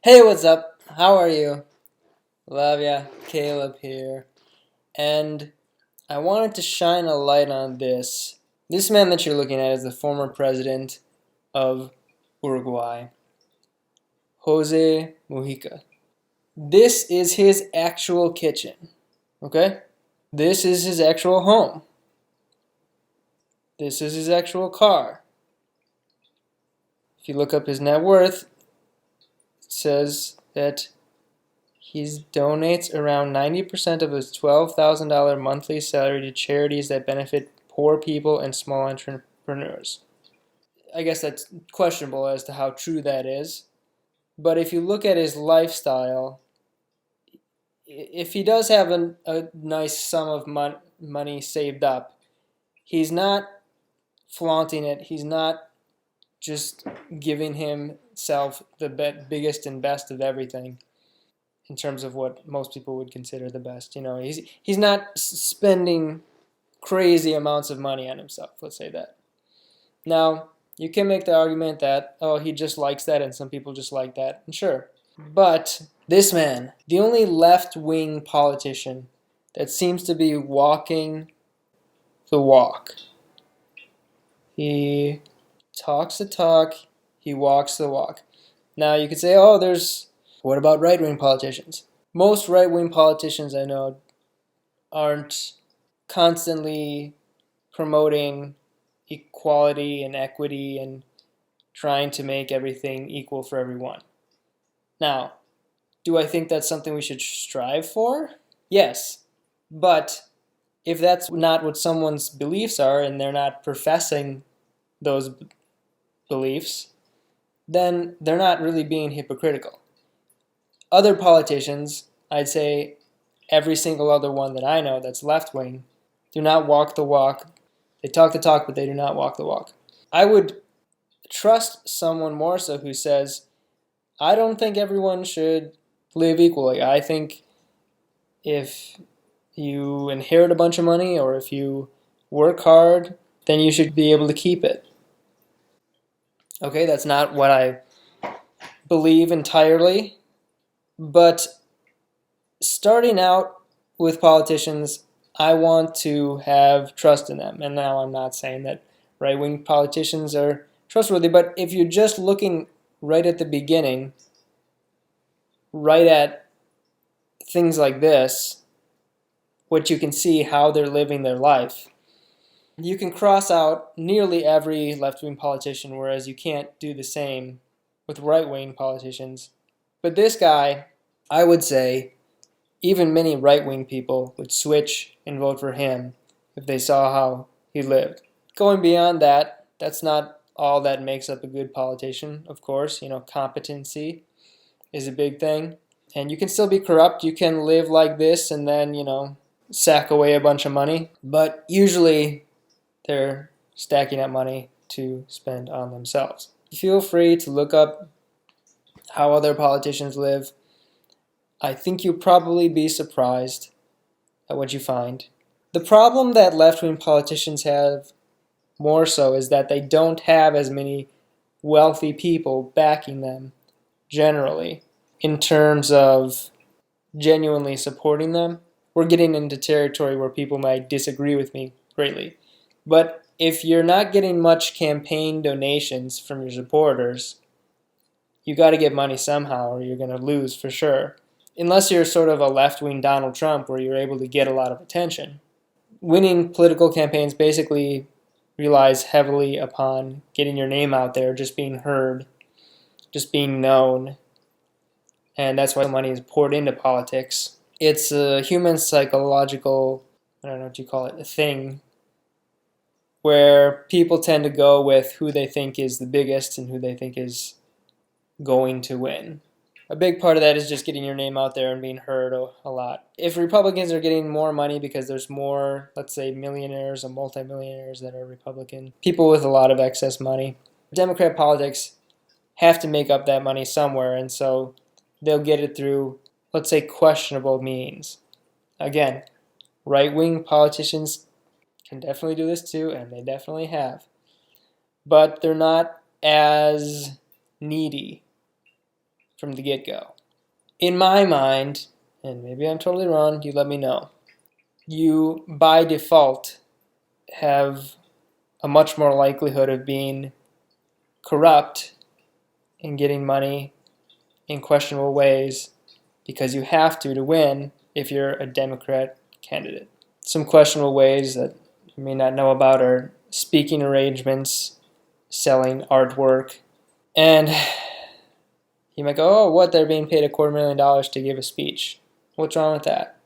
Hey, what's up? How are you? Love ya. Caleb here. And I wanted to shine a light on this. This man that you're looking at is the former president of Uruguay, José Mujica. This is his actual kitchen, okay? This is his actual home. This is his actual car. If you look up his net worth, it says that he donates around 90% of his $12,000 monthly salary to charities that benefit poor people and small entrepreneurs. I guess that's questionable as to how true that is. But if you look at his lifestyle, if he does have a nice sum of money saved up, he's not flaunting it. He's not just giving himself the biggest and best of everything in terms of what most people would consider the best. He's not spending crazy amounts of money on himself. Let's say that. Now, you can make the argument that, oh, he just likes that and some people just like that. And sure. But this man, the only left-wing politician that seems to be walking the walk. He talks the talk, he walks the walk. Now, you could say, oh, what about right-wing politicians? Most right-wing politicians I know aren't constantly promoting equality and equity and trying to make everything equal for everyone. Now, do I think that's something we should strive for? Yes. But if that's not what someone's beliefs are and they're not professing those beliefs, then they're not really being hypocritical. Other politicians, I'd say every single other one that I know that's left-wing, do not walk the walk. They talk the talk, but they do not walk the walk. I would trust someone more so who says, I don't think everyone should live equally. I think if you inherit a bunch of money or if you work hard, then you should be able to keep it. Okay, that's not what I believe entirely, but starting out with politicians, I want to have trust in them. And now I'm not saying that right-wing politicians are trustworthy, but if you're just looking right at the beginning, right at things like this, what you can see how they're living their life, you can cross out nearly every left-wing politician, whereas you can't do the same with right-wing politicians. But this guy, I would say, even many right-wing people would switch and vote for him if they saw how he lived. Going beyond that, that's not all that makes up a good politician, of course. Competency is a big thing. And you can still be corrupt. You can live like this and then, sack away a bunch of money. But usually they're stacking up money to spend on themselves. Feel free to look up how other politicians live. I think you'll probably be surprised at what you find. The problem that left-wing politicians have more so is that they don't have as many wealthy people backing them generally in terms of genuinely supporting them. We're getting into territory where people might disagree with me greatly. But if you're not getting much campaign donations from your supporters, you got to get money somehow or you're going to lose for sure. Unless you're sort of a left-wing Donald Trump where you're able to get a lot of attention. Winning political campaigns basically relies heavily upon getting your name out there, just being heard, just being known. And that's why money is poured into politics. It's a human psychological, I don't know what you call it, a thing, where people tend to go with who they think is the biggest and who they think is going to win. A big part of that is just getting your name out there and being heard a lot. If Republicans are getting more money because there's more, let's say, millionaires or multimillionaires that are Republican, people with a lot of excess money, Democrat politics have to make up that money somewhere, and so they'll get it through, let's say, questionable means. Again, right-wing politicians can definitely do this too, and they definitely have. But they're not as needy from the get-go. In my mind, and maybe I'm totally wrong, you let me know, you by default have a much more likelihood of being corrupt and getting money in questionable ways because you have to win if you're a Democrat candidate. Some questionable ways that you may not know about are speaking arrangements, selling artwork, and you might go, oh, what, they're being paid $250,000 to give a speech. What's wrong with that?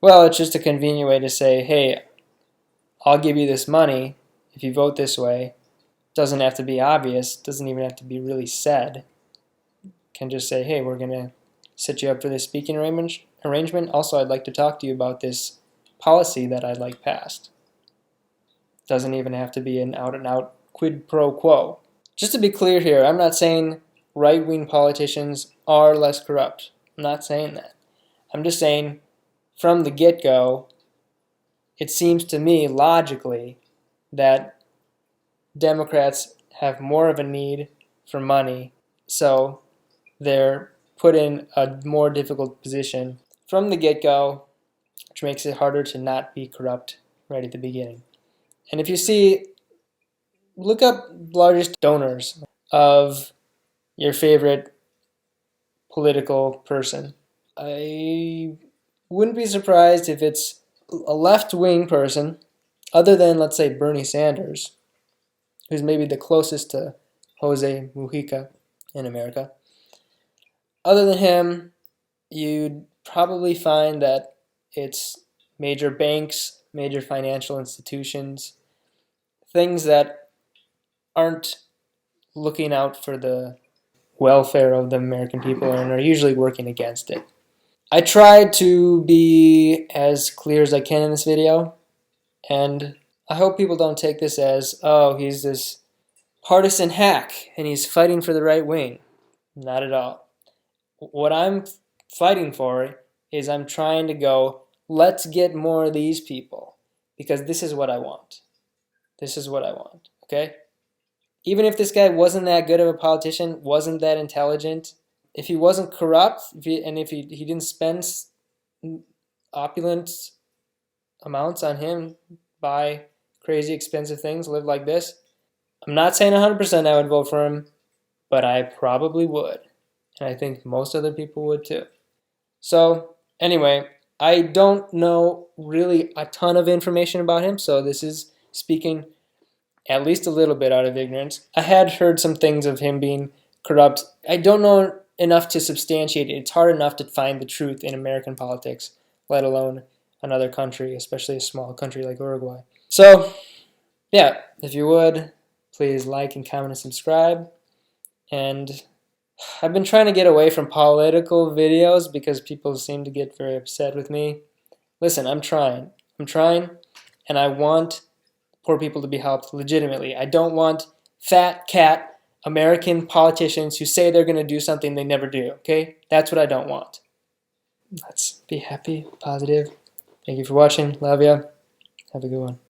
Well, it's just a convenient way to say, hey, I'll give you this money if you vote this way. Doesn't have to be obvious, doesn't even have to be really said. Can just say, hey, we're going to set you up for this speaking arrangement. Also, I'd like to talk to you about this policy that I'd like passed. Doesn't even have to be an out-and-out quid pro quo. Just to be clear here, I'm not saying right-wing politicians are less corrupt. I'm not saying that. I'm just saying from the get-go, it seems to me logically that Democrats have more of a need for money, so they're put in a more difficult position from the get-go, which makes it harder to not be corrupt right at the beginning. And if you see, look up largest donors of your favorite political person. I wouldn't be surprised if it's a left-wing person, other than, let's say, Bernie Sanders, who's maybe the closest to José Mujica in America. Other than him, you'd probably find that it's major banks, major financial institutions, things that aren't looking out for the welfare of the American people and are usually working against it. I tried to be as clear as I can in this video, and I hope people don't take this as, oh, he's this partisan hack and he's fighting for the right wing. Not at all. What I'm fighting for is I'm trying to go, let's get more of these people because this is what I want. This is what I want, okay? Even if this guy wasn't that good of a politician, wasn't that intelligent, if he wasn't corrupt, if he didn't spend opulent amounts on him, buy crazy expensive things, live like this, I'm not saying 100% I would vote for him, but I probably would. And I think most other people would too. So anyway, I don't know really a ton of information about him, so this is speaking at least a little bit out of ignorance. I had heard some things of him being corrupt. I don't know enough to substantiate it. It's hard enough to find the truth in American politics, let alone another country, especially a small country like Uruguay. So, yeah, if you would, please like and comment and subscribe. And I've been trying to get away from political videos because people seem to get very upset with me. Listen, I'm trying, and I want poor people to be helped legitimately. I don't want fat cat American politicians who say they're going to do something they never do, okay? That's what I don't want. Let's be happy, positive. Thank you for watching. Love ya. Have a good one.